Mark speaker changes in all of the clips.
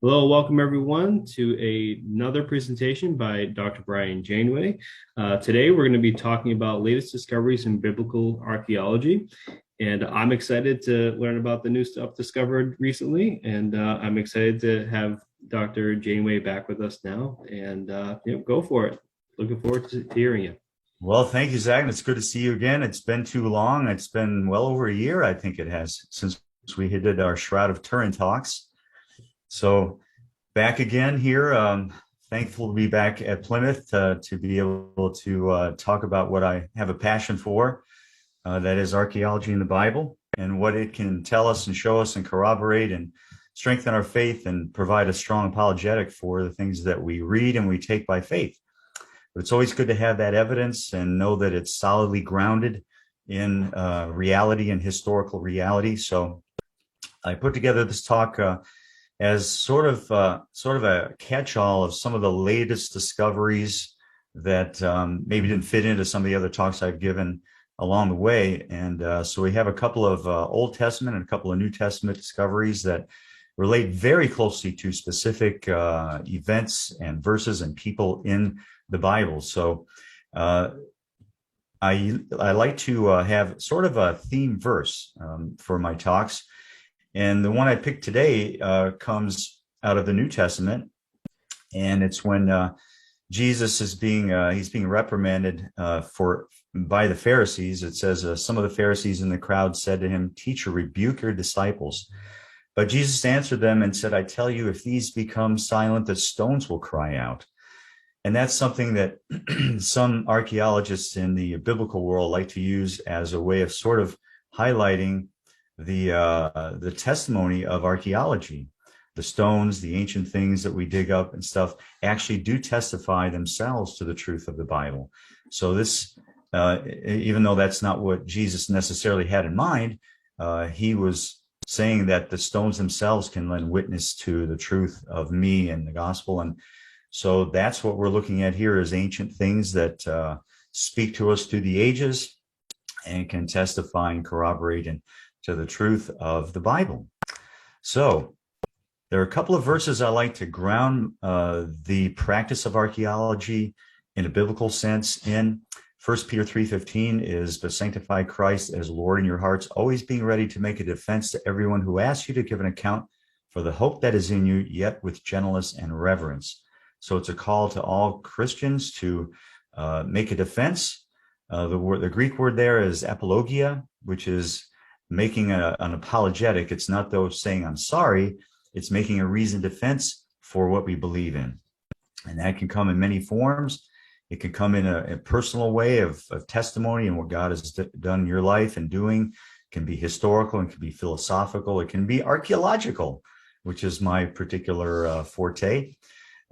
Speaker 1: Hello, welcome everyone to another presentation by Dr. Brian Janeway. Today we're going to be talking about latest discoveries in biblical archaeology. And I'm excited to learn about the new stuff discovered recently. And I'm excited to have Dr. Janeway back with us now. And go for it. Looking forward to hearing you.
Speaker 2: Well, thank you, Zach. And it's good to see you again. It's been too long. It's been well over a year, I think it has, since we did our Shroud of Turin talks. So back again here. Thankful to be back at Plymouth to be able to talk about what I have a passion for, that is archaeology in the Bible and what it can tell us and show us and corroborate and strengthen our faith and provide a strong apologetic for the things that we read and we take by faith. But it's always good to have that evidence and know that it's solidly grounded in reality and historical reality. So I put together this talk as sort of a catch-all of some of the latest discoveries that maybe didn't fit into some of the other talks I've given along the way. And so we have a couple of Old Testament and a couple of New Testament discoveries that relate very closely to specific events and verses and people in the Bible. So I like to have sort of a theme verse for my talks. And the one I picked today comes out of the New Testament, and it's when Jesus is he's being reprimanded by the Pharisees. It says some of the Pharisees in the crowd said to him, "Teacher, rebuke your disciples." But Jesus answered them and said, "I tell you, if these become silent, the stones will cry out." And that's something that some archaeologists in the biblical world like to use as a way of sort of highlighting the testimony of archaeology. The stones, the ancient things that we dig up and stuff actually do testify themselves to the truth of the Bible. So this, even though that's not what Jesus necessarily had in mind, he was saying that the stones themselves can lend witness to the truth of me and the gospel. And so that's what we're looking at here, is ancient things that speak to us through the ages and can testify and corroborate and to the truth of the Bible. So there are a couple of verses I like to ground the practice of archaeology in a biblical sense in. 1 Peter 3:15 is, "But sanctify Christ as Lord in your hearts, always being ready to make a defense to everyone who asks you to give an account for the hope that is in you, yet with gentleness and reverence." So it's a call to all Christians to make a defense. The Greek word there is apologia, which is making an apologetic. It's not though saying I'm sorry, it's making a reasoned defense for what we believe in. And that can come in many forms. It can come in a personal way of testimony and what God has done in your life and doing. It can be historical, and can be philosophical. It can be archaeological, which is my particular forte.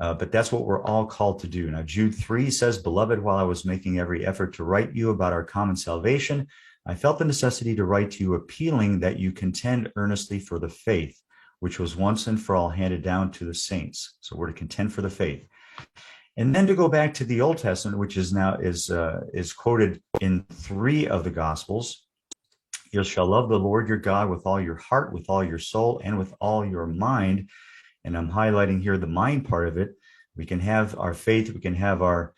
Speaker 2: But that's what we're all called to do. Now, Jude 3 says, "Beloved, while I was making every effort to write you about our common salvation, I felt the necessity to write to you, appealing that you contend earnestly for the faith, which was once and for all handed down to the saints." So we're to contend for the faith. And then to go back to the Old Testament, which is quoted in 3 of the Gospels. "You shall love the Lord your God with all your heart, with all your soul, and with all your mind." And I'm highlighting here the mind part of it. We can have our faith, we can have our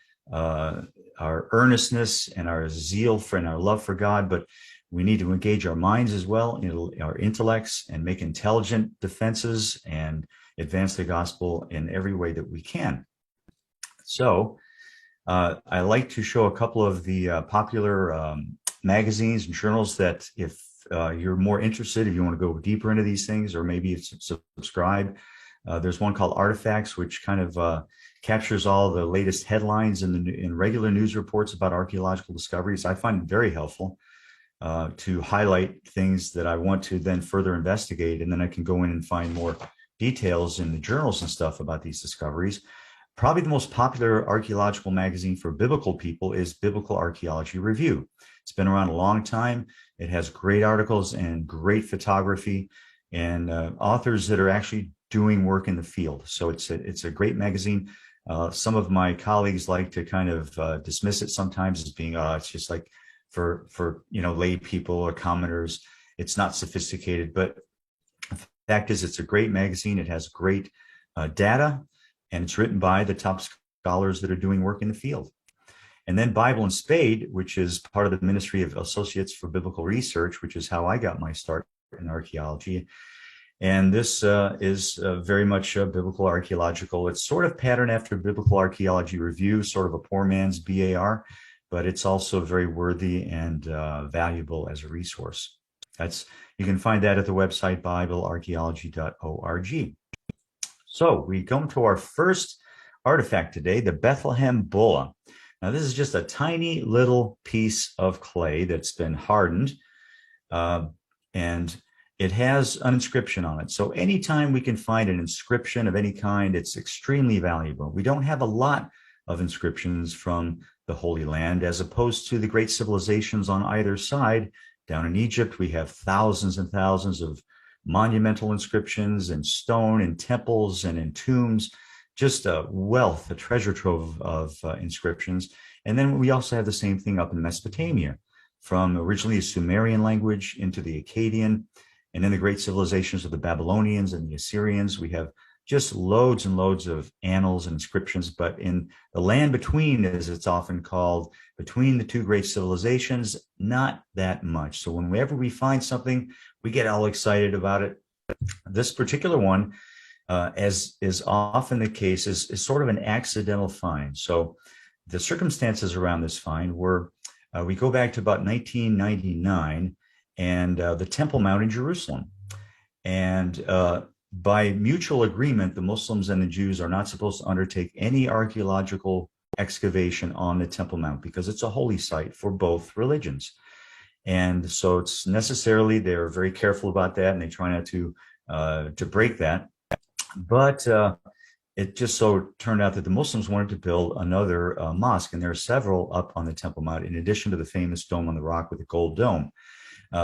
Speaker 2: earnestness and our zeal for and our love for God, but we need to engage our minds as well, our intellects, and make intelligent defenses and advance the gospel in every way that we can. So I like to show a couple of the popular magazines and journals that if you're more interested, if you want to go deeper into these things, or maybe subscribe. There's one called Artifacts, which kind of captures all the latest headlines in regular news reports about archaeological discoveries. I find it very helpful to highlight things that I want to then further investigate, and then I can go in and find more details in the journals and stuff about these discoveries. Probably the most popular archaeological magazine for biblical people is Biblical Archaeology Review. It's been around a long time. It has great articles and great photography and authors that are actually doing work in the field. So it's a great magazine. Some of my colleagues like to kind of dismiss it sometimes as being, it's just like for lay people or commoners. It's not sophisticated, but the fact is it's a great magazine. It has great data, and it's written by the top scholars that are doing work in the field. And then Bible and Spade, which is part of the Ministry of Associates for Biblical Research, which is how I got my start in archaeology. And this is very much biblical archaeological. It's sort of patterned after Biblical Archaeology Review, sort of a poor man's BAR, but it's also very worthy and valuable as a resource. You can find that at the website biblearchaeology.org. So we come to our first artifact today, the Bethlehem bulla. Now, this is just a tiny little piece of clay that's been hardened, and it has an inscription on it. So anytime we can find an inscription of any kind, it's extremely valuable. We don't have a lot of inscriptions from the Holy Land, as opposed to the great civilizations on either side. Down in Egypt, we have thousands and thousands of monumental inscriptions in stone, in temples, and in tombs. Just a wealth, a treasure trove of inscriptions. And then we also have the same thing up in Mesopotamia, from originally a Sumerian language into the Akkadian, and then the great civilizations of the Babylonians and the Assyrians. We have just loads and loads of annals and inscriptions, but in the land between, as it's often called, between the two great civilizations, not that much. So whenever we find something, we get all excited about it. This particular one, as is often the case, is sort of an accidental find. So the circumstances around this find were, we go back to about 1999 and the Temple Mount in Jerusalem. And by mutual agreement, the Muslims and the Jews are not supposed to undertake any archaeological excavation on the Temple Mount because it's a holy site for both religions. And so it's necessarily, they're very careful about that, and they try not to break that. But it just so turned out that the Muslims wanted to build another mosque, and there are several up on the Temple Mount, in addition to the famous Dome on the Rock with the gold dome.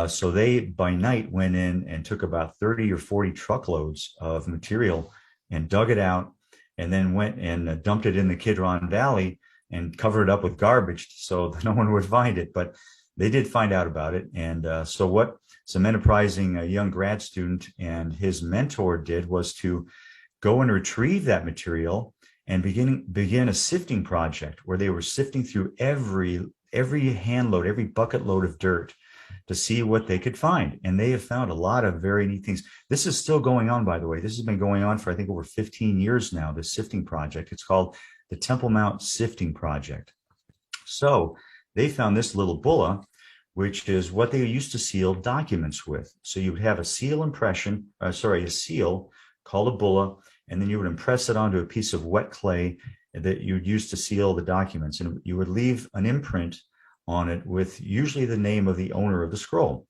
Speaker 2: So they, by night, went in and took about 30 or 40 truckloads of material and dug it out, and then went and dumped it in the Kidron Valley and covered it up with garbage so that no one would find it. But they did find out about it. And so what some enterprising young grad student and his mentor did was to go and retrieve that material and begin a sifting project where they were sifting through every handload, every bucket load of dirt to see what they could find. And they have found a lot of very neat things. This is still going on, by the way. This has been going on for, I think, over 15 years now, this sifting project. It's called the Temple Mount Sifting Project. So they found this little bulla, which is what they used to seal documents with. So you would have a seal a seal called a bulla, and then you would impress it onto a piece of wet clay that you would use to seal the documents. And you would leave an imprint on it with usually the name of the owner of the scroll.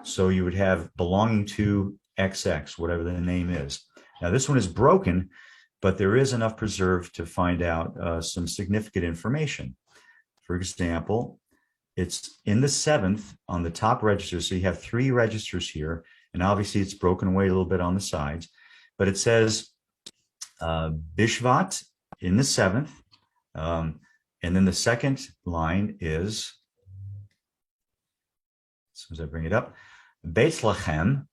Speaker 2: So you would have belonging to XX, whatever the name is. Now this one is broken, but there is enough preserved to find out some significant information. For example, it's in the 7th on the top register. So you have 3 registers here, and obviously it's broken away a little bit on the sides, but it says Bishvat in the 7th. And then the second line is, as soon as I bring it up, Bethlehem,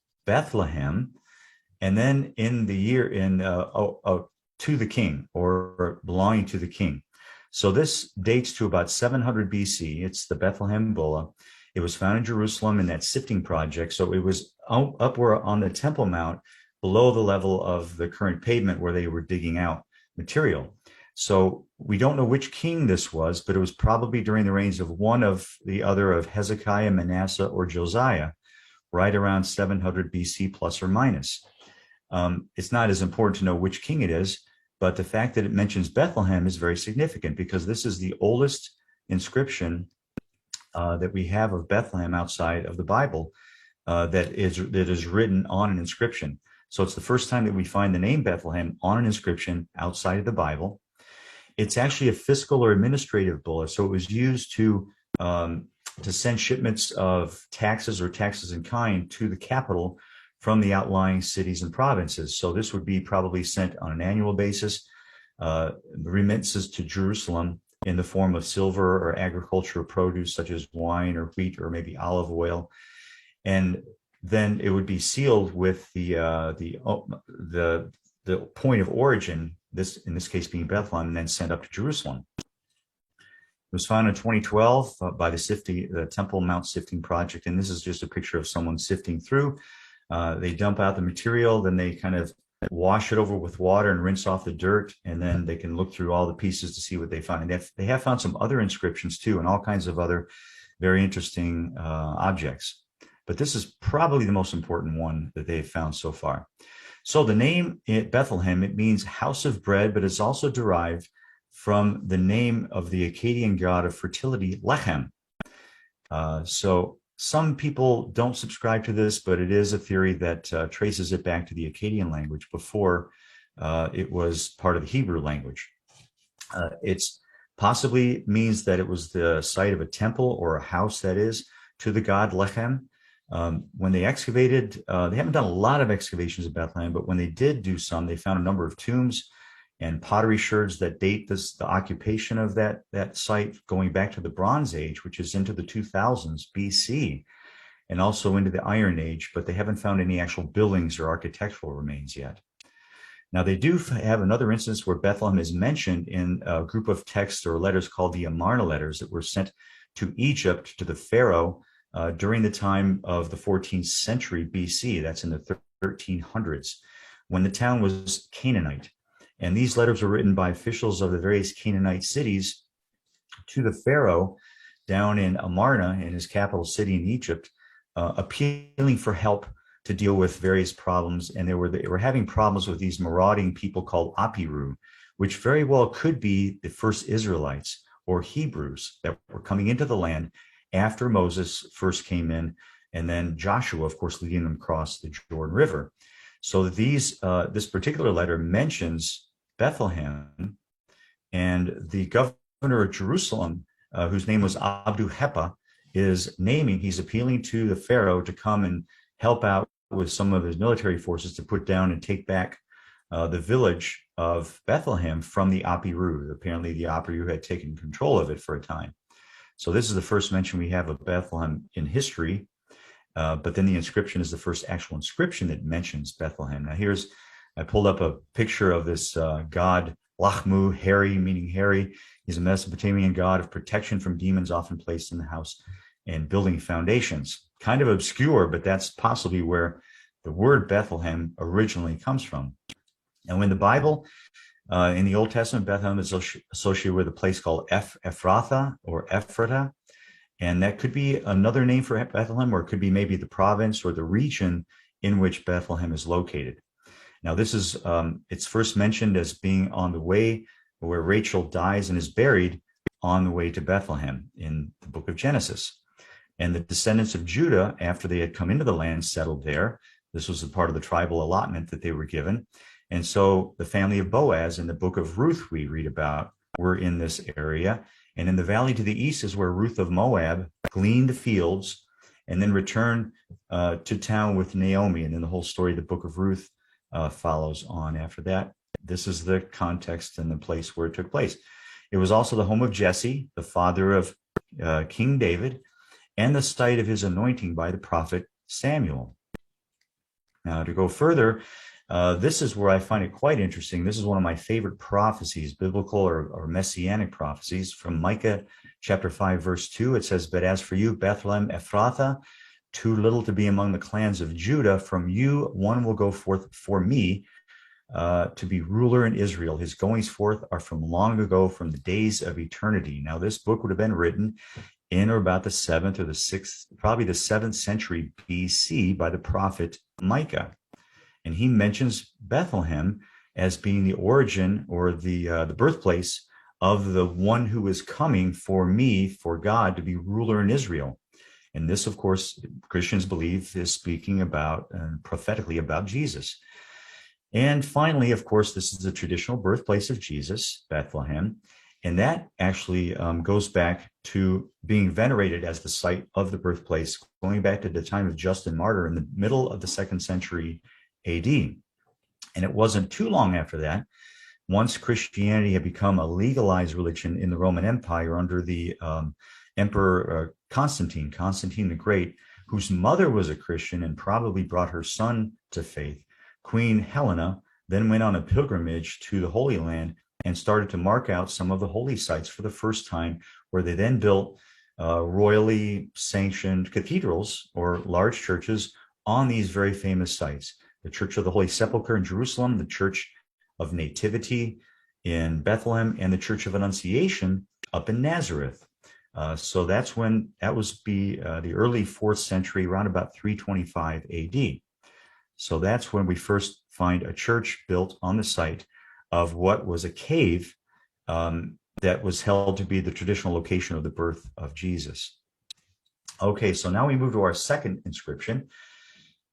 Speaker 2: and then in the year to the king, or belonging to the king. So this dates to about 700 BC. It's the Bethlehem bulla. It was found in Jerusalem in that sifting project. So it was up where on the Temple Mount, below the level of the current pavement where they were digging out material. So we don't know which king this was, but it was probably during the reigns of one of the other of Hezekiah, Manasseh, or Josiah, right around 700 BC plus or minus. It's not as important to know which king it is, but the fact that it mentions Bethlehem is very significant because this is the oldest inscription that we have of Bethlehem outside of the Bible that is written on an inscription. So it's the first time that we find the name Bethlehem on an inscription outside of the Bible. It's actually a fiscal or administrative bulla, so it was used to send shipments of taxes or taxes in kind to the capital from the outlying cities and provinces. So this would be probably sent on an annual basis, remittances to Jerusalem in the form of silver or agricultural produce such as wine or wheat or maybe olive oil. And then it would be sealed with the the point of origin, this in this case being Bethlehem, and then sent up to Jerusalem. It was found in 2012 by the Temple Mount Sifting Project, and this is just a picture of someone sifting through. They dump out the material, then they kind of wash it over with water and rinse off the dirt, and then they can look through all the pieces to see what they find. And they have found some other inscriptions too, and all kinds of other very interesting objects. But this is probably the most important one that they've found so far. So the name Bethlehem, it means house of bread, but it's also derived from the name of the Akkadian god of fertility, Lechem. So some people don't subscribe to this, but it is a theory that traces it back to the Akkadian language before it was part of the Hebrew language. It's possibly means that it was the site of a temple or a house, that is, to the god Lechem. When they excavated, they haven't done a lot of excavations of Bethlehem, but when they did do some, they found a number of tombs and pottery sherds that date the occupation of that site going back to the Bronze Age, which is into the 2000s BC, and also into the Iron Age, but they haven't found any actual buildings or architectural remains yet. Now, they do have another instance where Bethlehem is mentioned in a group of texts or letters called the Amarna letters that were sent to Egypt, to the Pharaoh, during the time of the 14th century BC. That's in the 1300s, when the town was Canaanite. And these letters were written by officials of the various Canaanite cities to the Pharaoh down in Amarna, in his capital city in Egypt, appealing for help to deal with various problems. And they were having problems with these marauding people called Apiru, which very well could be the first Israelites or Hebrews that were coming into the land after Moses first came in, and then Joshua, of course, leading them across the Jordan River. So this particular letter mentions Bethlehem, and the governor of Jerusalem, whose name was Abdu-Hepa, he's appealing to the Pharaoh to come and help out with some of his military forces to put down and take back the village of Bethlehem from the Apiru. Apparently the Apiru had taken control of it for a time. So this is the first mention we have of Bethlehem in history, but then the inscription is the first actual inscription that mentions Bethlehem. Now I pulled up a picture of this god, Lachmu, hairy, meaning hairy. He's a Mesopotamian god of protection from demons, often placed in the house and building foundations. Kind of obscure, but that's possibly where the word Bethlehem originally comes from. And when the Bible, in the Old Testament, Bethlehem is associated with a place called Ephrathah or Ephrata. And that could be another name for Bethlehem, or it could be maybe the province or the region in which Bethlehem is located. Now, this is, it's first mentioned as being on the way where Rachel dies and is buried on the way to Bethlehem in the book of Genesis. And the descendants of Judah, after they had come into the land, settled there. This was a part of the tribal allotment that they were given. And so the family of Boaz in the book of Ruth we read about were in this area. And in the valley to the east is where Ruth of Moab gleaned the fields and then returned to town with Naomi. And then the whole story of the book of Ruth follows on after that. This is the context and the place where it took place. It was also the home of Jesse, the father of King David, and the site of his anointing by the prophet Samuel. Now, to go further, this is where I find it quite interesting. This is one of my favorite prophecies, biblical or messianic prophecies, from Micah chapter 5, verse 2. It says, "But as for you, Bethlehem Ephrathah, too little to be among the clans of Judah, from you one will go forth for me to be ruler in Israel. His goings forth are from long ago, from the days of eternity." Now, this book would have been written in or about the 7th or the 6th, probably the 7th century BC by the prophet Micah. And he mentions Bethlehem as being the origin or the birthplace of the one who is coming for me, for God, to be ruler in Israel. And this, of course, Christians believe is speaking about prophetically about Jesus. And finally, of course, this is the traditional birthplace of Jesus, Bethlehem. And that actually goes back to being venerated as the site of the birthplace, going back to the time of Justin Martyr in the middle of the 2nd century AD. And it wasn't too long after that, once Christianity had become a legalized religion in the Roman Empire under the Emperor Constantine the Great, whose mother was a Christian and probably brought her son to faith. Queen Helena then went on a pilgrimage to the Holy Land and started to mark out some of the holy sites for the first time, where they then built royally sanctioned cathedrals or large churches on these very famous sites. The Church of the Holy Sepulchre in Jerusalem, the Church of Nativity in Bethlehem, and the Church of Annunciation up in Nazareth. So that was the early 4th century, around about 325 AD. So that's when we first find a church built on the site of what was a cave that was held to be the traditional location of the birth of Jesus. Okay, so now we move to our second inscription.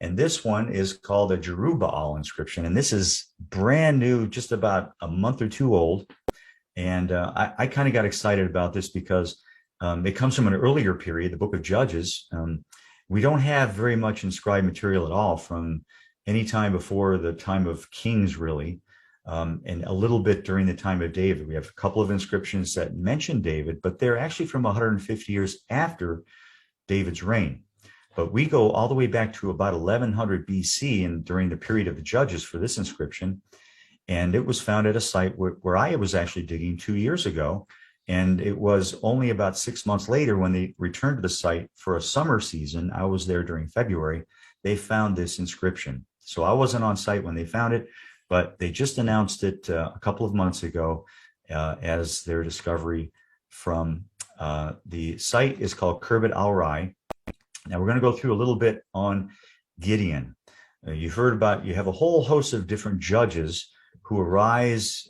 Speaker 2: And this one is called a Jerubbaal inscription. And this is brand new, just about a month or two old. And I kind of got excited about this because it comes from an earlier period, the book of Judges. We don't have very much inscribed material at all from any time before the time of Kings, really, and a little bit during the time of David. We have a couple of inscriptions that mention David, but they're actually from 150 years after David's reign. But we go all the way back to about 1100 BC and during the period of the Judges for this inscription. And it was found at a site where I was actually digging 2 years ago. And it was only about 6 months later when they returned to the site for a summer season. I was there during February. They found this inscription. So I wasn't on site when they found it, but they just announced it a couple of months ago as their discovery from the site is called Khirbet al-Rai. Now we're going to go through a little bit on Gideon. You have a whole host of different judges who arise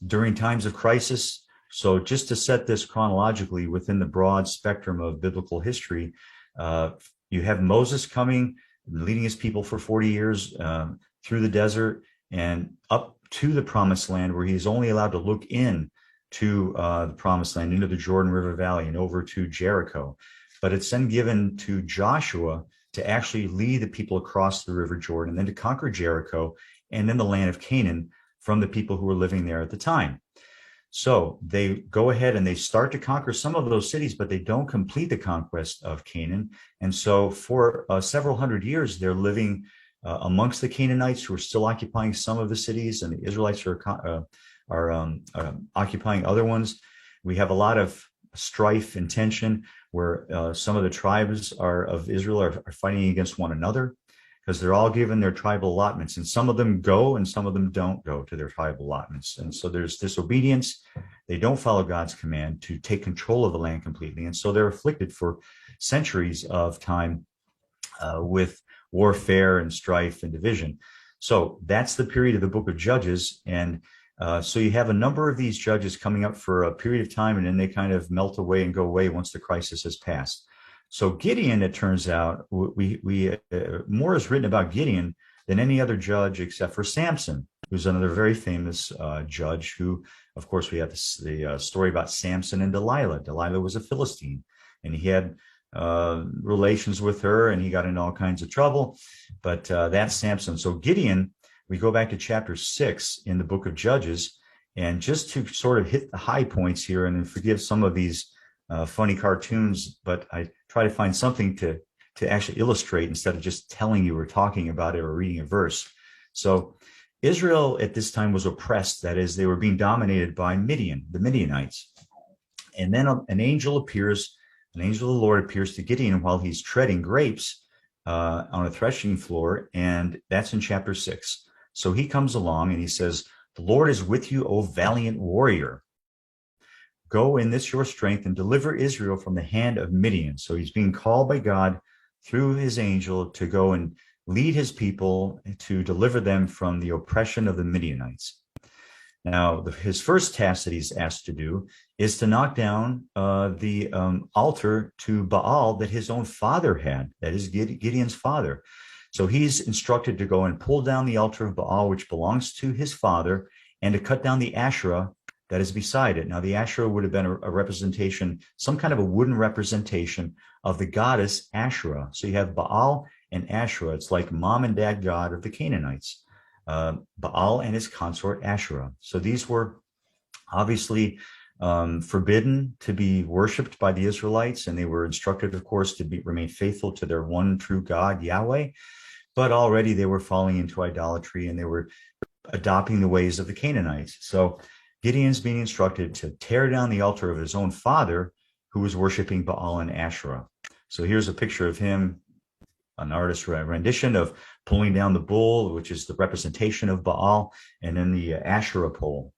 Speaker 2: during times of crisis. So just to set this chronologically within the broad spectrum of biblical history, you have Moses coming, leading his people for 40 years through the desert and up to the promised land, where he's only allowed to look in to the promised land, into the Jordan River Valley and over to Jericho. But it's then given to Joshua to actually lead the people across the River Jordan, then to conquer Jericho and then the land of Canaan from the people who were living there at the time. So they go ahead and they start to conquer some of those cities, but they don't complete the conquest of Canaan. And so for several hundred years, they're living amongst the Canaanites, who are still occupying some of the cities, and the Israelites are occupying other ones. We have a lot of strife and tension where some of the tribes of Israel are fighting against one another, because they're all given their tribal allotments, and some of them go and some of them don't go to their tribal allotments. And so there's disobedience. They don't follow God's command to take control of the land completely. And so they're afflicted for centuries of time with warfare and strife and division. So that's the period of the book of Judges. And so you have a number of these judges coming up for a period of time, and then they kind of melt away and go away once the crisis has passed. So Gideon, it turns out, more is written about Gideon than any other judge except for Samson, who's another very famous judge who, of course, we have the story about Samson and Delilah. Delilah was a Philistine, and he had relations with her, and he got into all kinds of trouble. But that's Samson. So Gideon, we go back to chapter 6 in the book of Judges, and just to sort of hit the high points here, and forgive some of these funny cartoons, but I try to find something to actually illustrate instead of just telling you or talking about it or reading a verse. So Israel at this time was oppressed. That is, they were being dominated by Midian, the Midianites. And then an angel of the Lord appears to Gideon while he's treading grapes on a threshing floor. And that's in chapter 6. So he comes along and he says, "The Lord is with you, O valiant warrior. Go in this your strength and deliver Israel from the hand of Midian." So he's being called by God through his angel to go and lead his people to deliver them from the oppression of the Midianites. Now, his first task that he's asked to do is to knock down the altar to Baal that his own father had, that is Gideon's father. So he's instructed to go and pull down the altar of Baal, which belongs to his father, and to cut down the Asherah that is beside it. Now, the Asherah would have been a representation, some kind of a wooden representation of the goddess Asherah. So you have Baal and Asherah. It's like mom and dad god of the Canaanites, Baal and his consort Asherah. So these were obviously forbidden to be worshipped by the Israelites, and they were instructed, of course, to remain faithful to their one true God, Yahweh. but already they were falling into idolatry and they were adopting the ways of the Canaanites. So Gideon's being instructed to tear down the altar of his own father, who was worshiping Baal and Asherah. So here's a picture of him, an artist's rendition of pulling down the bull, which is the representation of Baal, and then the Asherah pole.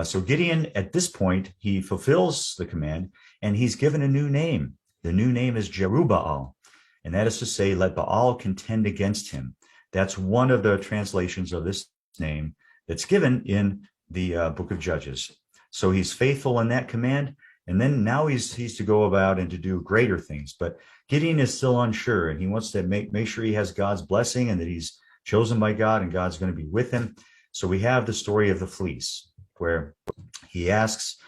Speaker 2: So Gideon, at this point, he fulfills the command, and he's given a new name. The new name is Jerubbaal, and that is to say, let Baal contend against him. That's one of the translations of this name that's given in the book of Judges. So he's faithful in that command, and then now he's to go about and to do greater things. But Gideon is still unsure, and he wants to make sure he has God's blessing and that he's chosen by God and God's going to be with him. So we have the story of the fleece, where he asks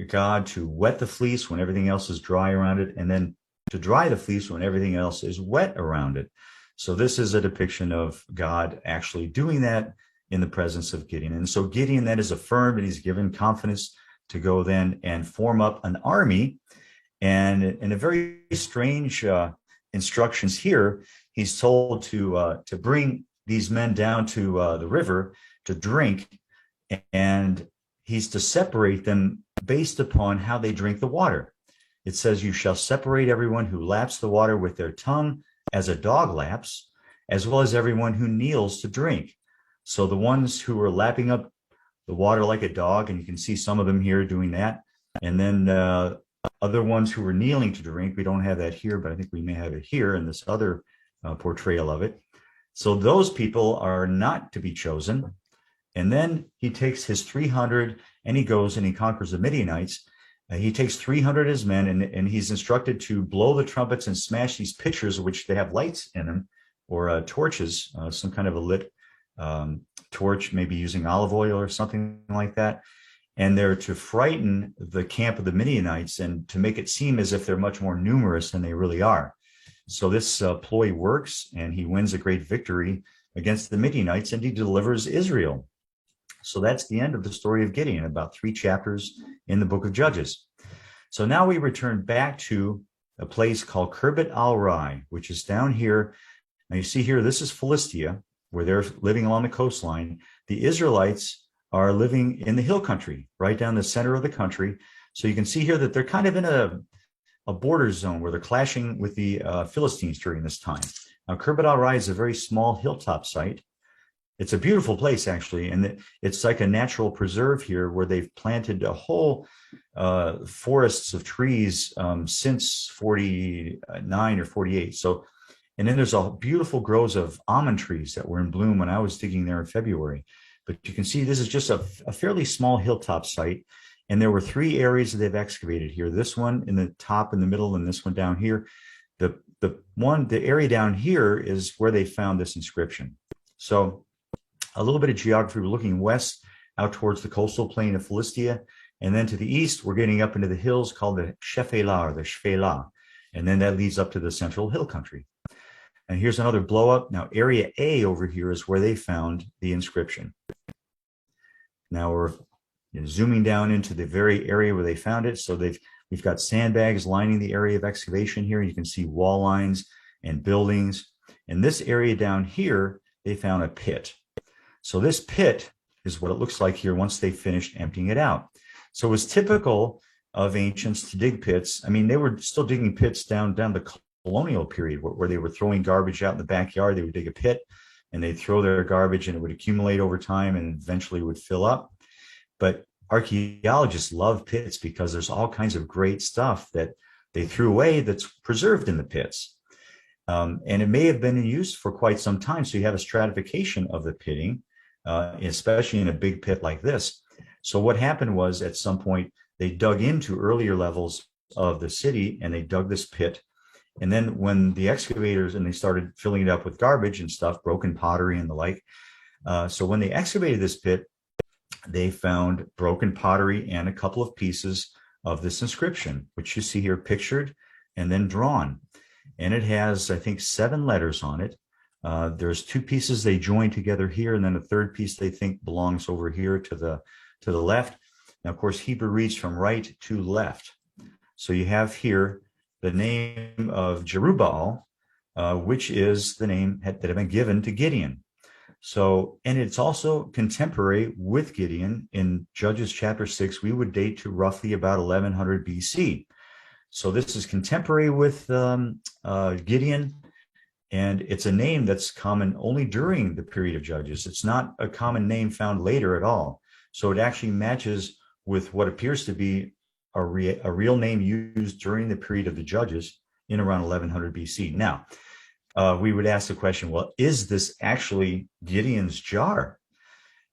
Speaker 2: God to wet the fleece when everything else is dry around it, and then to dry the fleece when everything else is wet around it. So this is a depiction of God actually doing that in the presence of Gideon. And so Gideon then is affirmed, and he's given confidence to go then and form up an army. And in a very strange instructions here, he's told to bring these men down to the river to drink, and he's to separate them based upon how they drink the water. It says, you shall separate everyone who laps the water with their tongue as a dog laps, as well as everyone who kneels to drink. So the ones who are lapping up the water like a dog, and you can see some of them here doing that. And then other ones who were kneeling to drink. We don't have that here, but I think we may have it here in this other portrayal of it. So those people are not to be chosen. And then he takes his 300 and he goes and he conquers the Midianites. He takes 300 of his men, and he's instructed to blow the trumpets and smash these pitchers, which they have lights in them, or torches, some kind of a lit torch, maybe using olive oil or something like that. And they're to frighten the camp of the Midianites and to make it seem as if they're much more numerous than they really are. So this ploy works, and he wins a great victory against the Midianites, and he delivers Israel. So that's the end of the story of Gideon, about 3 chapters in the book of Judges. So now we return back to a place called Khirbet al-Rai, which is down here. Now you see here, this is Philistia, where they're living along the coastline. The Israelites are living in the hill country, right down the center of the country. So you can see here that they're kind of in a border zone where they're clashing with the Philistines during this time. Now, Khirbet al-Rai is a very small hilltop site. It's a beautiful place, actually, and it's like a natural preserve here where they've planted a whole forests of trees since 49 or 48. So, and then there's a beautiful groves of almond trees that were in bloom when I was digging there in February. But you can see this is just a fairly small hilltop site, and there were 3 areas that they've excavated here. This one in the top, in the middle, and this one down here. The area down here is where they found this inscription. So a little bit of geography. We're looking west out towards the coastal plain of Philistia. And then to the east, we're getting up into the hills called the Shephelah, or the Shphelah. And then that leads up to the central hill country. And here's another blow up. Now, area A over here is where they found the inscription. Now we're zooming down into the very area where they found it. So we've got sandbags lining the area of excavation here. You can see wall lines and buildings. In this area down here, they found a pit. So this pit is what it looks like here once they finished emptying it out. So it was typical of ancients to dig pits. I mean, they were still digging pits down the colonial period where they were throwing garbage out in the backyard. They would dig a pit and they'd throw their garbage, and it would accumulate over time and eventually would fill up. But archaeologists love pits because there's all kinds of great stuff that they threw away that's preserved in the pits. And it may have been in use for quite some time. So you have a stratification of the pitting, especially in a big pit like this. So what happened was, at some point, they dug into earlier levels of the city and they dug this pit. And then when the excavators, and they started filling it up with garbage and stuff, broken pottery and the like. So when they excavated this pit, they found broken pottery and a couple of pieces of this inscription, which you see here pictured and then drawn. And it has, I think, 7 letters on it. There's 2 pieces they joined together here, and then a third piece they think belongs over here to the left. Now, of course, Hebrew reads from right to left. So you have here the name of Jerubbaal, which is the name that had been given to Gideon. So, and it's also contemporary with Gideon. In Judges chapter 6, we would date to roughly about 1100 BC. So this is contemporary with Gideon, and it's a name that's common only during the period of Judges. It's not a common name found later at all. So it actually matches with what appears to be a real name used during the period of the Judges in around 1100 BC. Now, we would ask the question, well, is this actually Gideon's jar?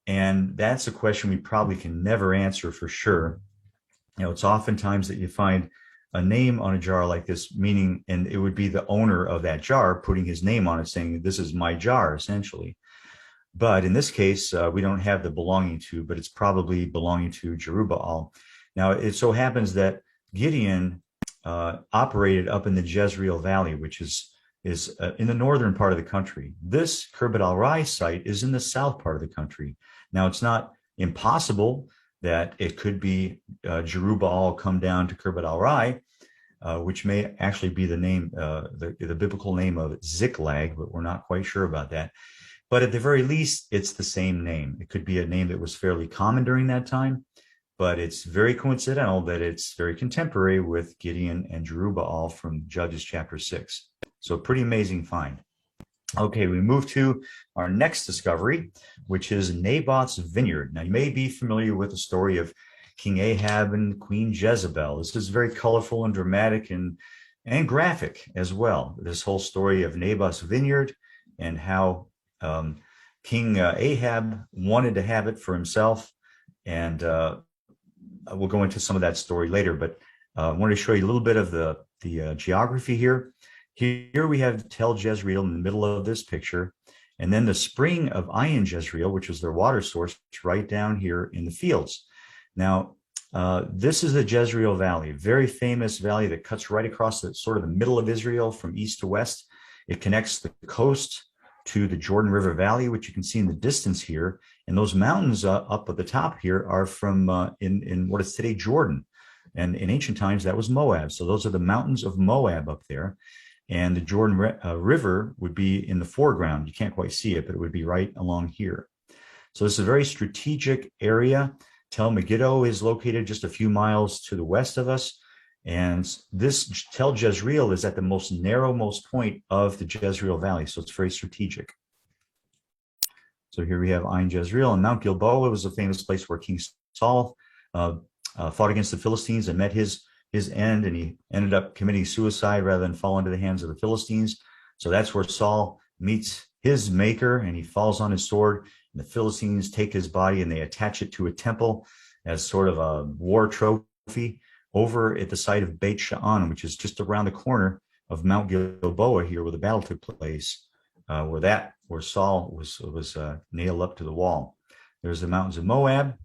Speaker 2: And that's a question we probably can never answer for sure. You know, it's oftentimes that you find a name on a jar like this, meaning, and it would be the owner of that jar putting his name on it, saying, this is my jar, essentially. But in this case, we don't have the belonging to, but it's probably belonging to Jerubbaal. Now, it so happens that Gideon operated up in the Jezreel Valley, which is in the northern part of the country. This Khirbet al-Rai site is in the south part of the country. Now, it's not impossible that it could be Jerubbaal come down to Khirbet al-Rai, which may actually be the name, the biblical name of Ziklag, but we're not quite sure about that. But at the very least, it's the same name. It could be a name that was fairly common during that time, but it's very coincidental that it's very contemporary with Gideon and Jerubbaal from Judges chapter 6. So pretty amazing find. Okay, we move to our next discovery, which is Naboth's vineyard. Now, you may be familiar with the story of King Ahab and Queen Jezebel. This is very colorful and dramatic and graphic as well. This whole story of Naboth's vineyard and how King Ahab wanted to have it for himself. And we'll go into some of that story later, but I wanted to show you a little bit of the geography here. Here we have Tel Jezreel in the middle of this picture, and then the spring of Ayin Jezreel, which is their water source, right down here in the fields. Now, this is the Jezreel Valley, a very famous valley that cuts right across the sort of the middle of Israel from east to west. It connects the coast to the Jordan River Valley, which you can see in the distance here. And those mountains up at the top here are from in what is today Jordan. And in ancient times, that was Moab. So those are the mountains of Moab up there. And the Jordan River would be in the foreground. You can't quite see it, but it would be right along here. So this is a very strategic area. Tel Megiddo is located just a few miles to the west of us. And this Tel Jezreel is at the most narrowmost point of the Jezreel Valley. So it's very strategic. So here we have Ayin Jezreel, and Mount Gilboa was a famous place where King Saul fought against the Philistines and met his end, and he ended up committing suicide rather than fall into the hands of the Philistines. So that's where Saul meets his maker, and he falls on his sword, and the Philistines take his body and they attach it to a temple as sort of a war trophy over at the site of Beit Sha'an, which is just around the corner of Mount Gilboa here where the battle took place, where Saul was nailed up to the wall. There's the mountains of Moab.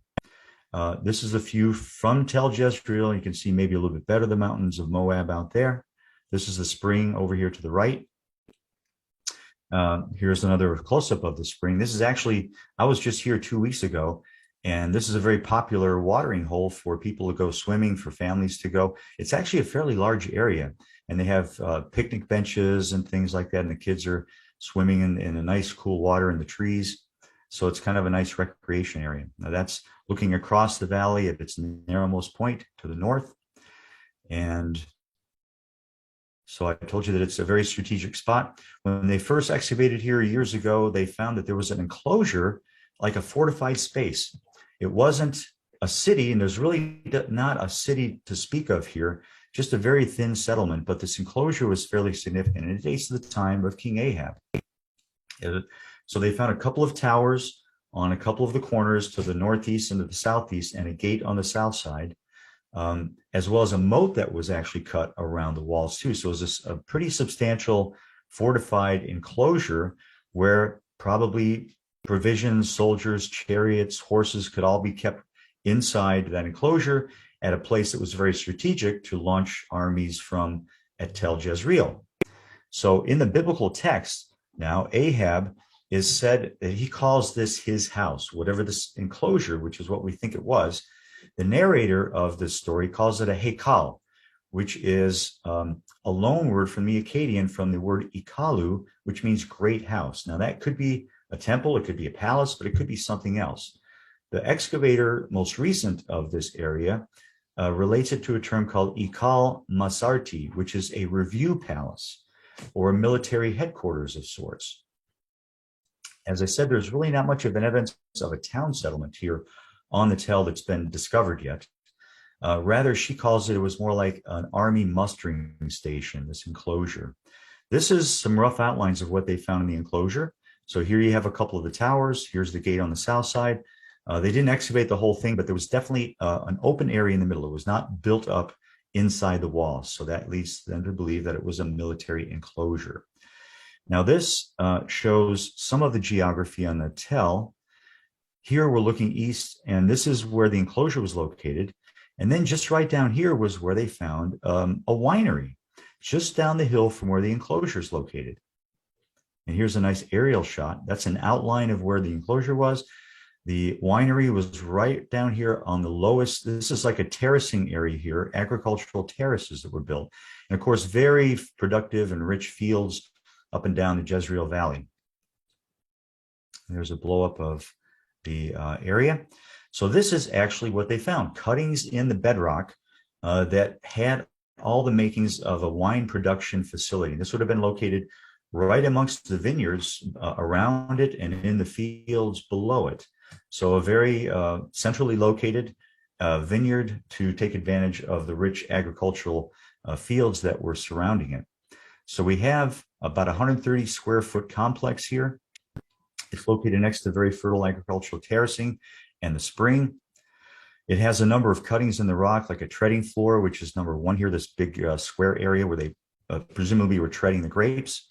Speaker 2: This is a view from Tel Jezreel. You can see maybe a little bit better the mountains of Moab out there. This is the spring over here to the right. Here's another close-up of the spring. This is actually, I was just here 2 weeks ago, and this is a very popular watering hole for people to go swimming, for families to go. It's actually a fairly large area, and they have picnic benches and things like that, and the kids are swimming in a nice cool water in the trees. So it's kind of a nice recreation area. Now that's looking across the valley at its narrowmost point to the north. And so I told you that it's a very strategic spot. When they first excavated here years ago, they found that there was an enclosure, like a fortified space. It wasn't a city, and there's really not a city to speak of here, just a very thin settlement, but this enclosure was fairly significant, and it dates to the time of King Ahab. So they found a couple of towers on a couple of the corners to the northeast and to the southeast, and a gate on the south side, as well as a moat that was actually cut around the walls too. So it was a pretty substantial fortified enclosure where probably provisions, soldiers, chariots, horses could all be kept inside that enclosure at a place that was very strategic to launch armies from at Tel Jezreel. So in the biblical text, now Ahab is said that he calls this his house, whatever this enclosure, which is what we think it was. The narrator of this story calls it a hekal, which is a loan word from the Akkadian from the word ikalu, which means great house. Now that could be a temple, it could be a palace, but it could be something else. The excavator most recent of this area relates it to a term called ikal masarti, which is a review palace or a military headquarters of sorts. As I said, there's really not much of an evidence of a town settlement here on the tell that's been discovered yet. Rather, she calls it was more like an army mustering station, this enclosure. This is some rough outlines of what they found in the enclosure. So here you have a couple of the towers. Here's the gate on the south side. They didn't excavate the whole thing, but there was definitely an open area in the middle. It was not built up inside the walls. So that leads them to believe that it was a military enclosure. Now this shows some of the geography on the tell. Here we're looking east, and this is where the enclosure was located. And then just right down here was where they found a winery, just down the hill from where the enclosure is located. And here's a nice aerial shot. That's an outline of where the enclosure was. The winery was right down here on the lowest. This is like a terracing area here, agricultural terraces that were built. And of course, very productive and rich fields up and down the Jezreel Valley. There's a blow up of the area. So this is actually what they found, cuttings in the bedrock that had all the makings of a wine production facility. This would have been located right amongst the vineyards around it and in the fields below it. So a very centrally located vineyard to take advantage of the rich agricultural fields that were surrounding it. So we have about 130 square foot complex here. It's located next to very fertile agricultural terracing and the spring. It has a number of cuttings in the rock, like a treading floor, which is number one here, this big square area where they presumably were treading the grapes.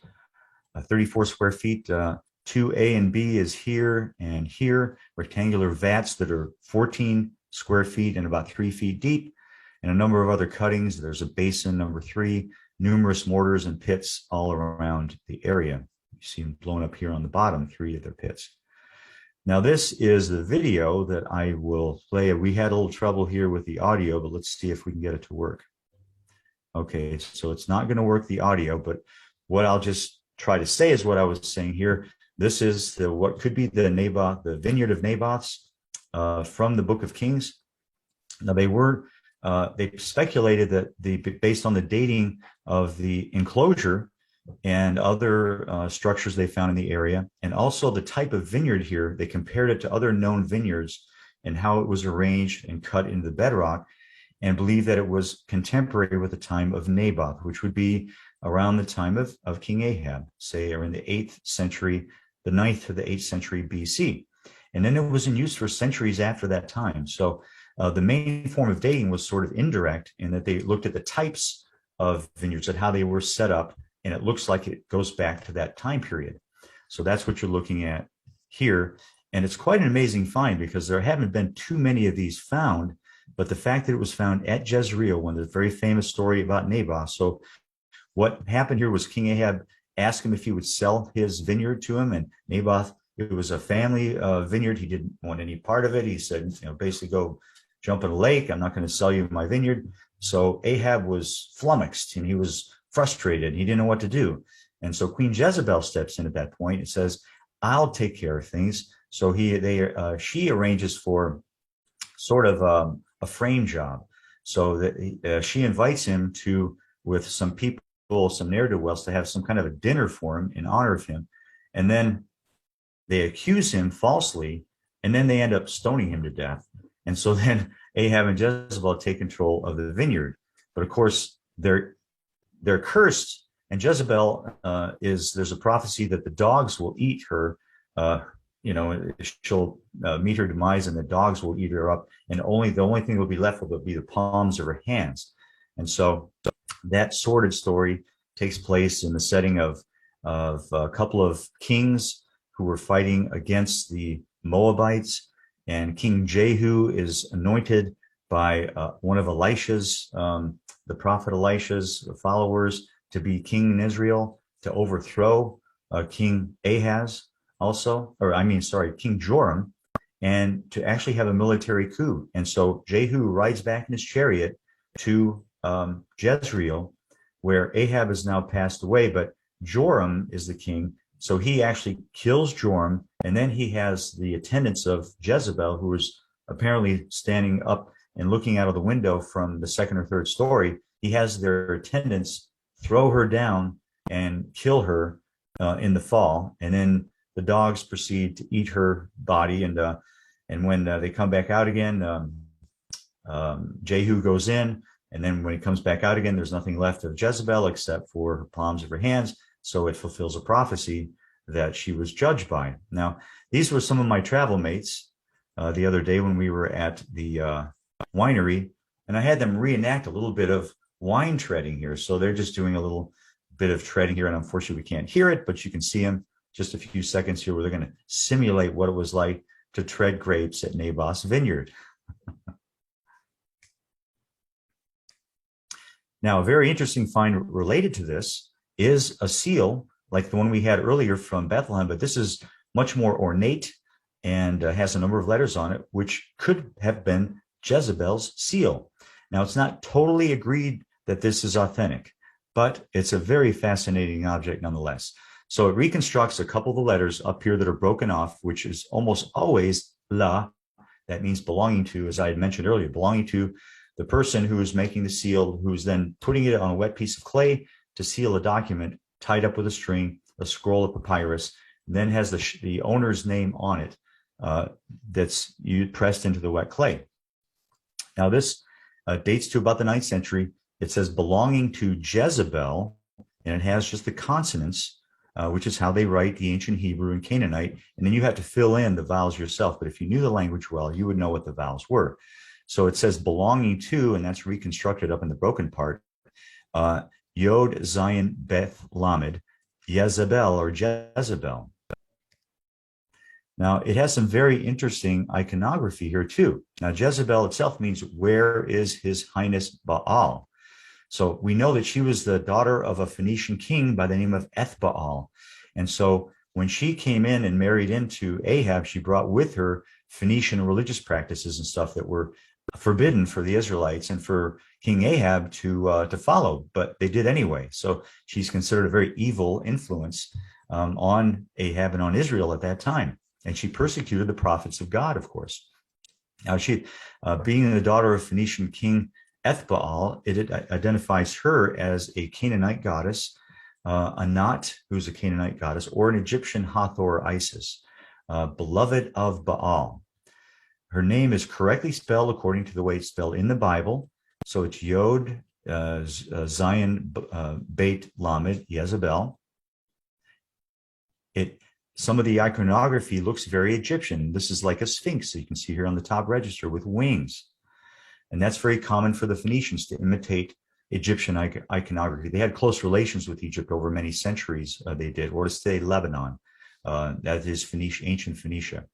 Speaker 2: 34 square feet. 2A and B is here and here, rectangular vats that are 14 square feet and about 3 feet deep, and a number of other cuttings. There's a basin, number 3, numerous mortars and pits all around the area. You see them blown up here on the bottom, 3 of their pits. Now, this is the video that I will play. We had a little trouble here with the audio, but let's see if we can get it to work. Okay, so it's not going to work, the audio, but what I'll just try to say is what I was saying here. This is what could be the Naboth, the vineyard of Naboth's from the Book of Kings. Now they speculated that based on the dating of the enclosure and other structures they found in the area, and also the type of vineyard here, they compared it to other known vineyards and how it was arranged and cut into the bedrock, and believed that it was contemporary with the time of Naboth, which would be around the time of King Ahab, say, or in the 8th century, the 9th to the 8th century BC. And then it was in use for centuries after that time. So the main form of dating was sort of indirect in that they looked at the types of vineyards and how they were set up, and it looks like it goes back to that time period. So that's what you're looking at here. And it's quite an amazing find because there haven't been too many of these found, but the fact that it was found at Jezreel, one of the very famous story about Naboth. So what happened here was King Ahab asked him if he would sell his vineyard to him, and Naboth, it was a family vineyard. He didn't want any part of it. He said, basically go jump in a lake. I'm not going to sell you my vineyard. So Ahab was flummoxed and he was frustrated. He didn't know what to do. And so Queen Jezebel steps in at that point and says, I'll take care of things. So she arranges for sort of a frame job. So that she invites him to, with some people, some ne'er-do-wells, to have some kind of a dinner for him in honor of him. And then they accuse him falsely, and then they end up stoning him to death. And so then Ahab and Jezebel take control of the vineyard. But of course, they're cursed. And Jezebel there's a prophecy that the dogs will eat her. She'll meet her demise, and the dogs will eat her up. And the only thing that will be left will be the palms of her hands. And so that sordid story takes place in the setting of a couple of kings who were fighting against the Moabites, and King Jehu is anointed by one of Elisha's, the prophet Elisha's followers, to be king in Israel, to overthrow King Ahaz King Joram, and to actually have a military coup. And so Jehu rides back in his chariot to Jezreel, where Ahab has now passed away, but Joram is the king. So he actually kills Joram, and then he has the attendants of Jezebel, who is apparently standing up and looking out of the window from the second or third story. He has their attendants throw her down and kill her in the fall, and then the dogs proceed to eat her body. And when they come back out again, Jehu goes in, and then when he comes back out again, there's nothing left of Jezebel except for her palms of her hands. So it fulfills a prophecy that she was judged by. Now, these were some of my travel mates the other day when we were at the winery, and I had them reenact a little bit of wine treading here. So they're just doing a little bit of treading here, and unfortunately we can't hear it, but you can see them just a few seconds here where they're going to simulate what it was like to tread grapes at Naboth's vineyard. Now, a very interesting find related to this is a seal like the one we had earlier from Bethlehem, but this is much more ornate and has a number of letters on it, which could have been Jezebel's seal. Now, it's not totally agreed that this is authentic, but it's a very fascinating object nonetheless. So it reconstructs a couple of the letters up here that are broken off, which is almost always la. That means belonging to, as I had mentioned earlier, belonging to the person who is making the seal, who's then putting it on a wet piece of clay to seal a document tied up with a string, a scroll of papyrus, then has the owner's name on it that's pressed into the wet clay. Now, this dates to about the 9th century. It says belonging to Jezebel, and it has just the consonants, which is how they write the ancient Hebrew and Canaanite. And then you have to fill in the vowels yourself. But if you knew the language well, you would know what the vowels were. So it says belonging to, and that's reconstructed up in the broken part, Yod Zion Beth Lamed, Jezebel or Jezebel. Now, it has some very interesting iconography here, too. Now, Jezebel itself means, where is His Highness Baal? So we know that she was the daughter of a Phoenician king by the name of Ethbaal. And so when she came in and married into Ahab, she brought with her Phoenician religious practices and stuff that were forbidden for the Israelites and for King Ahab to follow, but they did anyway. So she's considered a very evil influence on Ahab and on Israel at that time. And she persecuted the prophets of God, of course. Now, she, being the daughter of Phoenician king Ethbaal, it identifies her as a Canaanite goddess, Anat, who's a Canaanite goddess, or an Egyptian Hathor Isis, beloved of Baal. Her name is correctly spelled according to the way it's spelled in the Bible. So it's Yod Zion Beit Lamed, Jezebel. Some of the iconography looks very Egyptian. This is like a sphinx, so you can see here on the top register with wings. And that's very common for the Phoenicians to imitate Egyptian iconography. They had close relations with Egypt over many centuries, they did, or to say Lebanon. That is ancient Phoenicia.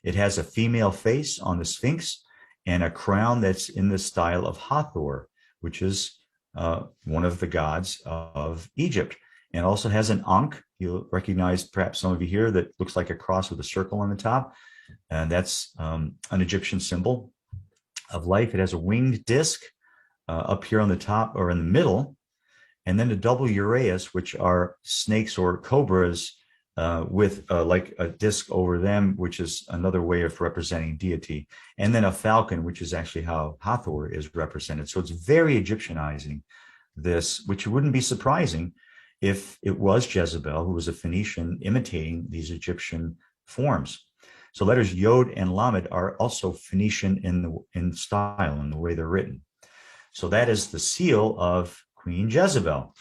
Speaker 2: It has a female face on the Sphinx and a crown that's in the style of Hathor, which is one of the gods of Egypt. And also has an ankh. You'll recognize, perhaps some of you here, that looks like a cross with a circle on the top. And that's an Egyptian symbol of life. It has a winged disc up here on the top or in the middle, and then a double uraeus, which are snakes or cobras with like a disc over them, which is another way of representing deity. And then a falcon, which is actually how Hathor is represented. So it's very Egyptianizing this, which wouldn't be surprising if it was Jezebel, who was a Phoenician, imitating these Egyptian forms. So letters Yod and Lamed are also Phoenician in style, in the way they're written. So that is the seal of Queen Jezebel.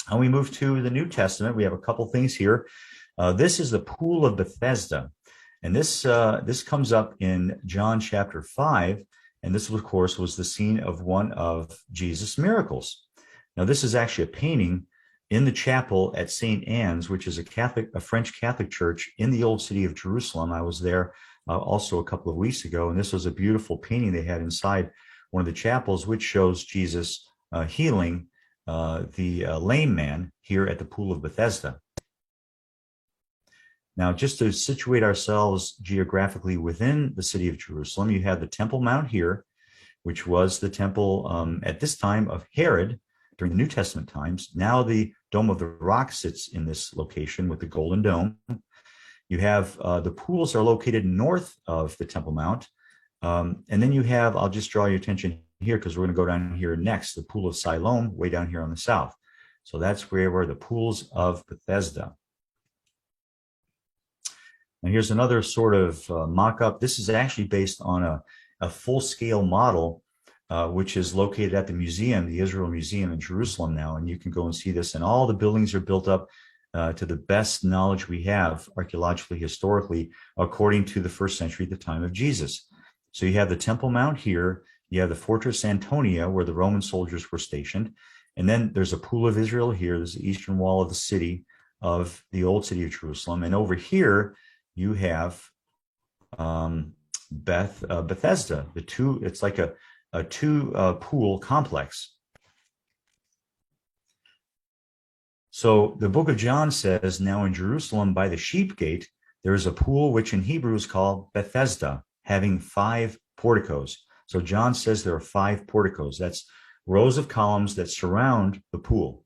Speaker 2: And we move to the New Testament. We have a couple things here. This is the Pool of Bethesda. And this comes up in John chapter 5. And this, of course, was the scene of one of Jesus' miracles. Now, this is actually a painting in the chapel at St. Anne's, which is a French Catholic church in the old city of Jerusalem. I was there also a couple of weeks ago, and this was a beautiful painting they had inside one of the chapels, which shows Jesus healing the lame man here at the Pool of Bethesda. Now, just to situate ourselves geographically within the city of Jerusalem, you have the Temple Mount here. which was the temple at this time of Herod during the New Testament times. Now the Dome of the Rock sits in this location with the Golden Dome. You have the pools are located north of the Temple Mount. And then you have, I'll just draw your attention here because we're going to go down here next, the Pool of Siloam, way down here on the south. So that's where the pools of Bethesda. Now here's another sort of mock-up. This is actually based on a full-scale model, which is located at the museum, the Israel Museum in Jerusalem now. And you can go and see this. And all the buildings are built up to the best knowledge we have archaeologically, historically, according to the first century, the time of Jesus. So you have the Temple Mount here. You have the Fortress Antonia, where the Roman soldiers were stationed. And then there's a Pool of Israel here. There's the eastern wall of the city of the old city of Jerusalem. And over here, you have Bethesda, it's like a two pool complex. So the book of John says, now in Jerusalem by the sheep gate, there is a pool which in Hebrew is called Bethesda, having 5 porticos. So John says there are 5 porticos. That's rows of columns that surround the pool.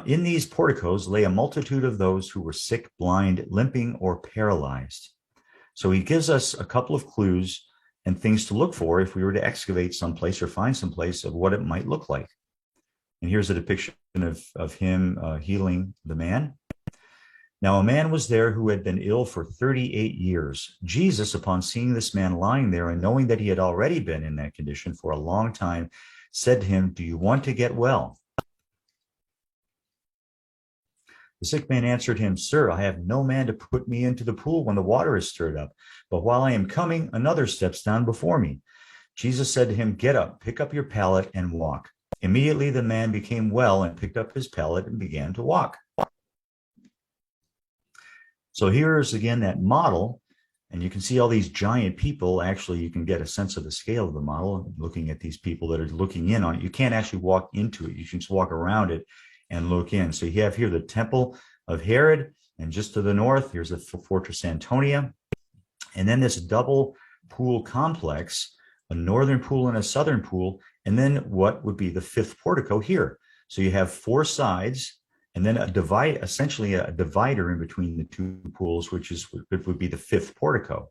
Speaker 2: In these porticos lay a multitude of those who were sick, blind, limping, or paralyzed. So he gives us a couple of clues and things to look for if we were to excavate someplace or find someplace of what it might look like. And here's a depiction of him healing the man. Now, a man was there who had been ill for 38 years. Jesus, upon seeing this man lying there and knowing that he had already been in that condition for a long time, said to him, "Do you want to get well?" The sick man answered him, "Sir, I have no man to put me into the pool when the water is stirred up. But while I am coming, another steps down before me." Jesus said to him, "Get up, pick up your pallet and walk." Immediately the man became well and picked up his pallet and began to walk. So here's again that model, and you can see all these giant people. Actually, you can get a sense of the scale of the model looking at these people that are looking in on it. You can't actually walk into it. You can just walk around it and look in. So you have here the Temple of Herod, and just to the north, here's the Fortress Antonia. And then this double pool complex, a northern pool and a southern pool, and then what would be the 5th portico here. So you have 4 sides, and then essentially a divider in between the 2 pools, which would be the 5th portico.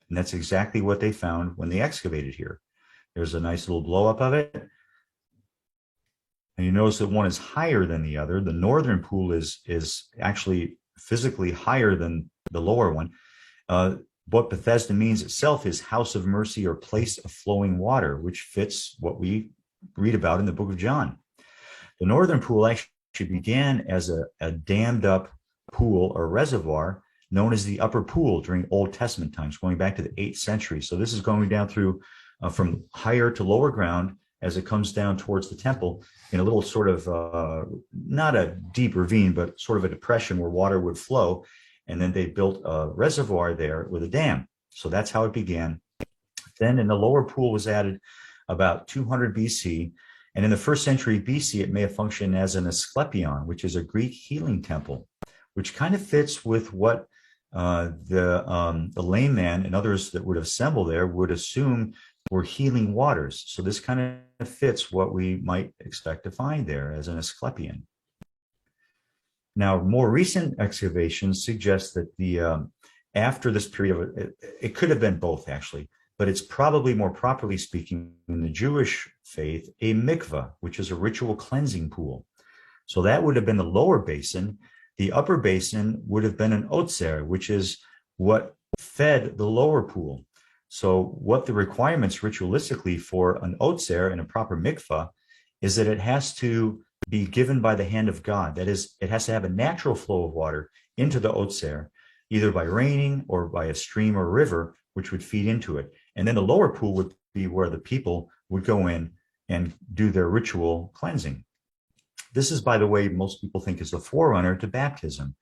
Speaker 2: And that's exactly what they found when they excavated here. There's a nice little blow up of it. And you notice that one is higher than the other. The northern pool is actually physically higher than the lower one. What Bethesda means itself is house of mercy or place of flowing water, which fits what we read about in the book of John. The northern pool actually began as a dammed up pool or reservoir known as the upper pool during Old Testament times, going back to the 8th century. So this is going down through from higher to lower ground as it comes down towards the temple in a little sort of, not a deep ravine, but sort of a depression where water would flow. And then they built a reservoir there with a dam. So that's how it began. Then in the lower pool was added about 200 BC. And in the 1st century BC, it may have functioned as an Asclepion, which is a Greek healing temple, which kind of fits with what the layman and others that would assemble there would assume were healing waters. So this kind of fits what we might expect to find there as an Asclepion. Now, more recent excavations suggest that after this period of it could have been both actually, but it's probably more properly speaking in the Jewish faith, a mikveh, which is a ritual cleansing pool. So that would have been the lower basin. The upper basin would have been an otzer, which is what fed the lower pool. So what the requirements ritualistically for an otzer and a proper mikveh is that it has to be given by the hand of God. That is, it has to have a natural flow of water into the otzer, either by raining or by a stream or river, which would feed into it. And then the lower pool would be where the people would go in and do their ritual cleansing. This is, by the way, most people think is the forerunner to baptism,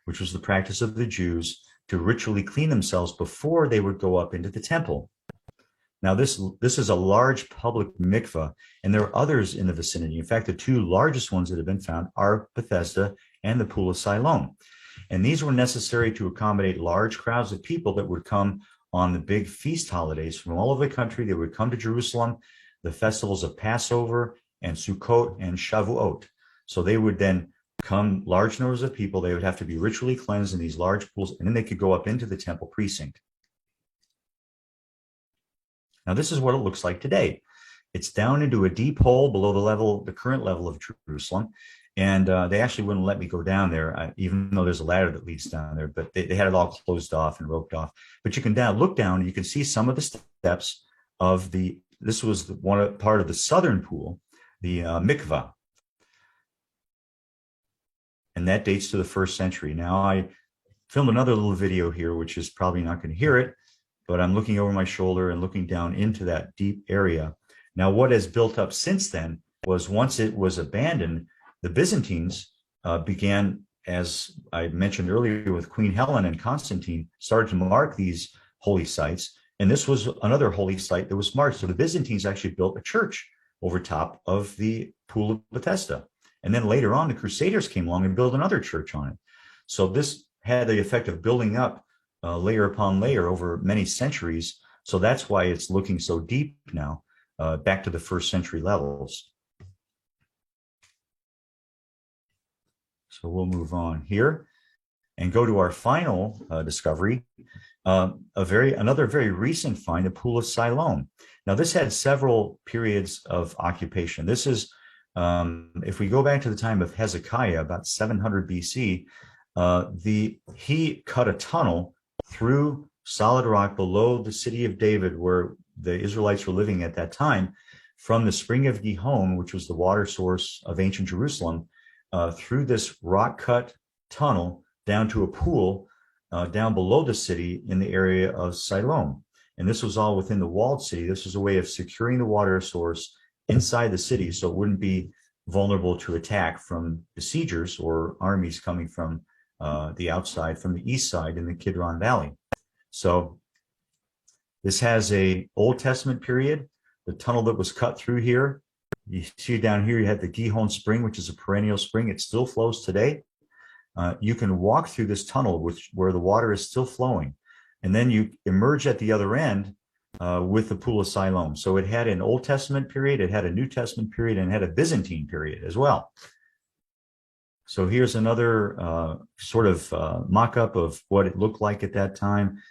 Speaker 2: which was the practice of the Jews to ritually clean themselves before they would go up into the temple. Now, this is a large public mikveh, and there are others in the vicinity. In fact, the 2 largest ones that have been found are Bethesda and the Pool of Siloam. And these were necessary to accommodate large crowds of people that would come on the big feast holidays from all over the country. They would come to Jerusalem, the festivals of Passover and Sukkot and Shavuot. So they would then come, large numbers of people. They would have to be ritually cleansed in these large pools, and then they could go up into the temple precinct. Now, this is what it looks like today. It's down into a deep hole below the current level of Jerusalem. And they actually wouldn't let me go down there, even though there's a ladder that leads down there, but they had it all closed off and roped off. But you can look down and you can see some of the steps of this was part of the southern pool, the mikvah. And that dates to the 1st century. Now, I filmed another little video here, which is probably not going to hear it, but I'm looking over my shoulder and looking down into that deep area. Now, what has built up since then was, once it was abandoned, the Byzantines began, as I mentioned earlier with Queen Helen and Constantine, started to mark these holy sites. And this was another holy site that was marked. So the Byzantines actually built a church over top of the Pool of Bethesda. And then later on, the Crusaders came along and built another church on it. So this had the effect of building up layer upon layer over many centuries. So that's why it's looking so deep now, back to the 1st century levels. So we'll move on here and go to our final discovery, another very recent find, the Pool of Siloam. Now, this had several periods of occupation. This is, if we go back to the time of Hezekiah, about 700 BC, he cut a tunnel through solid rock below the city of David, where the Israelites were living at that time, from the spring of Gihon, which was the water source of ancient Jerusalem, through this rock-cut tunnel down to a pool down below the city in the area of Siloam. And this was all within the walled city. This was a way of securing the water source inside the city so it wouldn't be vulnerable to attack from besiegers or armies coming from the outside, from the east side in the Kidron Valley. So this has a Old Testament period. The tunnel that was cut through here, you see down here, you have the Gihon Spring, which is a perennial spring. It still flows today. You can walk through this tunnel where the water is still flowing. And then you emerge at the other end with the Pool of Siloam. So it had an Old Testament period, it had a New Testament period, and it had a Byzantine period as well. So here's another sort of mock-up of what it looked like at that time.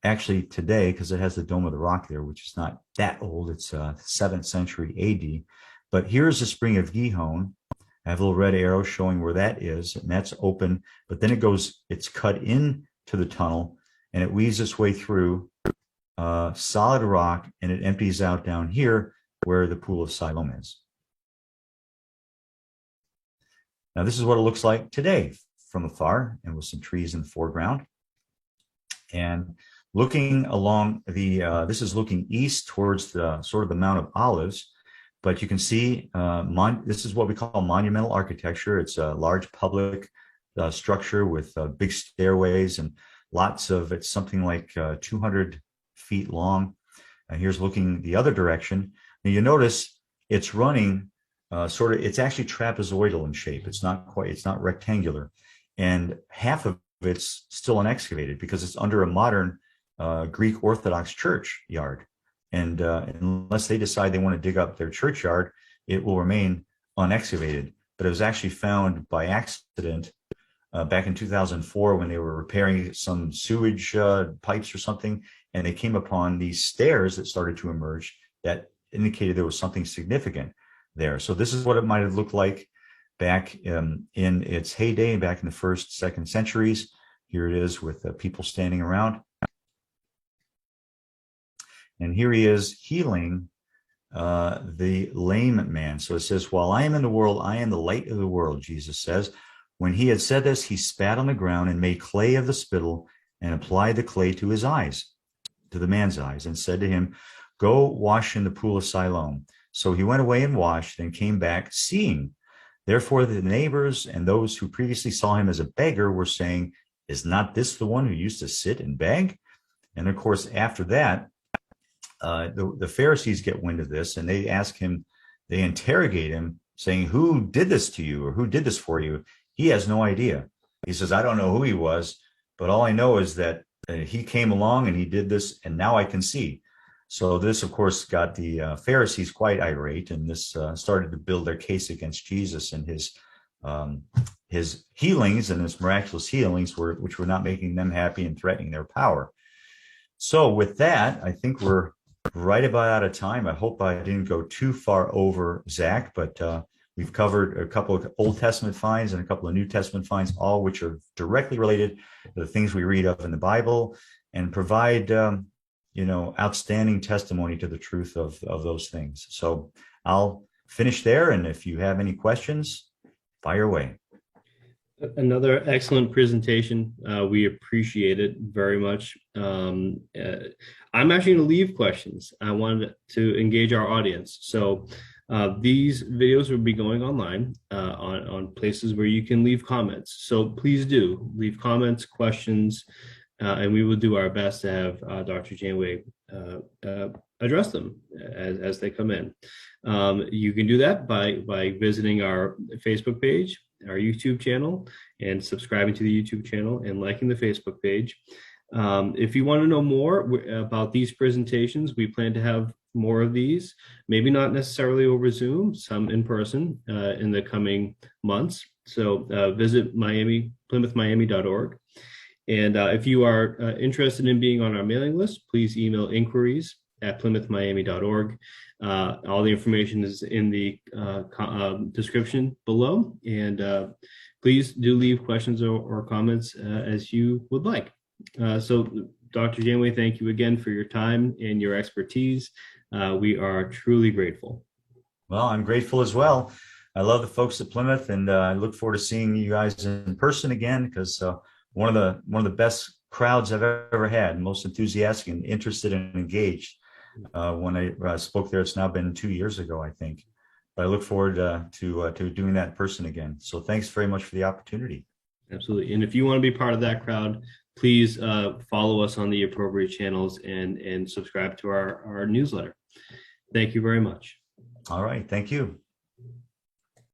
Speaker 2: Actually today, because it has the Dome of the Rock there, which is not that old, it's 7th century AD. But here's the Spring of Gihon. I have a little red arrow showing where that is, and that's open. But then it's cut into the tunnel, and it weaves its way through solid rock, and it empties out down here where the Pool of Siloam is. Now, this is what it looks like today from afar, and with some trees in the foreground. And looking along this is looking east towards the sort of the Mount of Olives, but you can see this is what we call monumental architecture. It's a large public structure with big stairways and lots of, it's something like 200 feet long. And here's looking the other direction. Now you notice it's running it's actually trapezoidal in shape. It's not rectangular. And half of it's still unexcavated because it's under a modern Greek Orthodox church yard. And unless they decide they want to dig up their churchyard, it will remain unexcavated. But it was actually found by accident back in 2004 when they were repairing some sewage pipes or something, and they came upon these stairs that started to emerge that indicated there was something significant there. So this is what it might have looked like back in its heyday, back in the 1st, 2nd centuries. Here it is with people standing around. And here he is healing the lame man. So it says, while I am in the world, I am the light of the world, Jesus says. When he had said this, he spat on the ground and made clay of the spittle and applied the clay to his eyes, to the man's eyes, and said to him, go wash in the Pool of Siloam. So he went away and washed and came back seeing. Therefore, the neighbors and those who previously saw him as a beggar were saying, is not this the one who used to sit and beg? And of course, after that, the Pharisees get wind of this, and they ask him, they interrogate him, saying, who did this to you, or who did this for you? He has no idea. He says, I don't know who he was, but all I know is that he came along and he did this, and now I can see. So this, of course, got the Pharisees quite irate, and this started to build their case against Jesus and his healings and his miraculous healings, which were not making them happy and threatening their power. So with that, I think we're right about out of time. I hope I didn't go too far over, Zach, but we've covered a couple of Old Testament finds and a couple of New Testament finds, all which are directly related to the things we read of in the Bible, and provide outstanding testimony to the truth of those things. So I'll finish there, and if you have any questions, fire away.
Speaker 1: Another excellent presentation. We appreciate it very much. I'm actually going to leave questions. I wanted to engage our audience. So these videos will be going online on places where you can leave comments. So please do leave comments, questions, and we will do our best to have Dr. Janeway address them as they come in. You can do that by visiting our Facebook page, our YouTube channel, and subscribing to the YouTube channel and liking the Facebook page. If you want to know more about these presentations, we plan to have more of these, maybe not necessarily over Zoom, some in person in the coming months. So visit plymouthmiami.org. And if you are interested in being on our mailing list, please email inquiries@plymouthmiami.org. All the information is in the description below. And please do leave questions or comments as you would like. So Dr. Janeway, thank you again for your time and your expertise. We are truly grateful.
Speaker 2: Well, I'm grateful as well. I love the folks at Plymouth, and I look forward to seeing you guys in person again, because one of the best crowds I've ever had, most enthusiastic and interested and engaged. When I spoke there, it's now been 2 years ago, I think. But I look forward to doing that in person again. So thanks very much for the opportunity.
Speaker 1: Absolutely. And if you want to be part of that crowd, please follow us on the appropriate channels and subscribe to our newsletter. Thank you very much.
Speaker 2: All right. Thank you.